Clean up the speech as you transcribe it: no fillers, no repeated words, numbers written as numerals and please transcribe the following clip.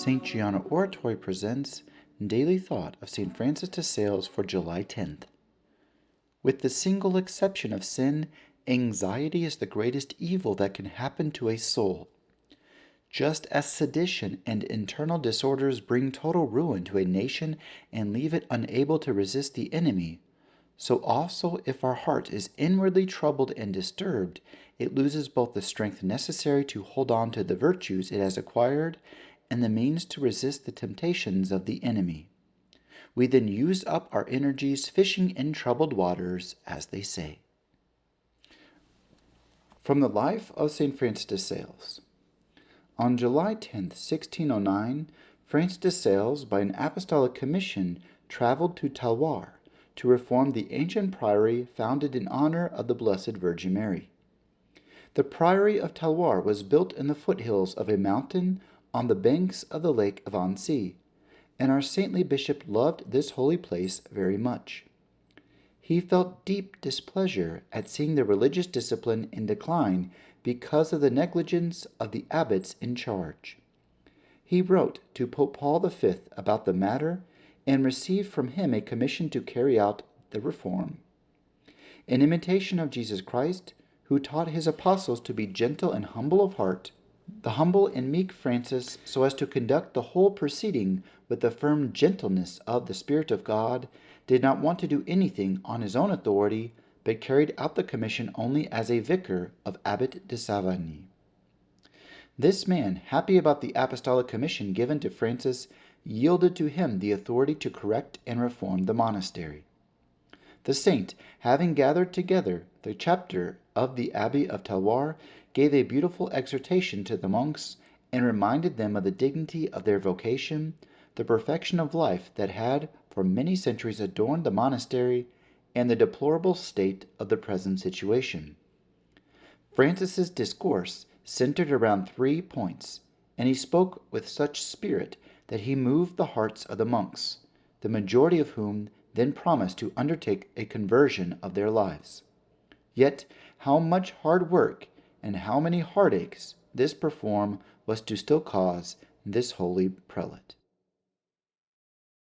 St. Gianna Oratory presents Daily Thought of St. Francis de Sales for July 10th. With the single exception of sin, anxiety is the greatest evil that can happen to a soul. Just as sedition and internal disorders bring total ruin to a nation and leave it unable to resist the enemy, so also if our heart is inwardly troubled and disturbed, it loses both the strength necessary to hold on to the virtues it has acquired and the means to resist the temptations of the enemy. We then use up our energies fishing in troubled waters, as they say. From the life of St. Francis de Sales. On July 10, 1609, Francis de Sales, by an apostolic commission, traveled to Talloires to reform the ancient priory founded in honor of the Blessed Virgin Mary. The priory of Talloires was built in the foothills of a mountain on the banks of the lake of Annecy, and our saintly bishop loved this holy place very much. He felt deep displeasure at seeing the religious discipline in decline because of the negligence of the abbots in charge. He wrote to Pope Paul V about the matter and received from him a commission to carry out the reform. In imitation of Jesus Christ, who taught his apostles to be gentle and humble of heart, the humble and meek Francis, so as to conduct the whole proceeding with the firm gentleness of the Spirit of God, did not want to do anything on his own authority, but carried out the commission only as a vicar of Abbot de Savigny. This man, happy about the apostolic commission given to Francis, yielded to him the authority to correct and reform the monastery. The saint, having gathered together the chapter of the Abbey of Talloires, gave a beautiful exhortation to the monks, and reminded them of the dignity of their vocation, the perfection of life that had for many centuries adorned the monastery, and the deplorable state of the present situation. Francis's discourse centered around 3 points, and he spoke with such spirit that he moved the hearts of the monks, the majority of whom then promised to undertake a conversion of their lives. Yet how much hard work and how many heartaches this reform was to still cause this holy prelate.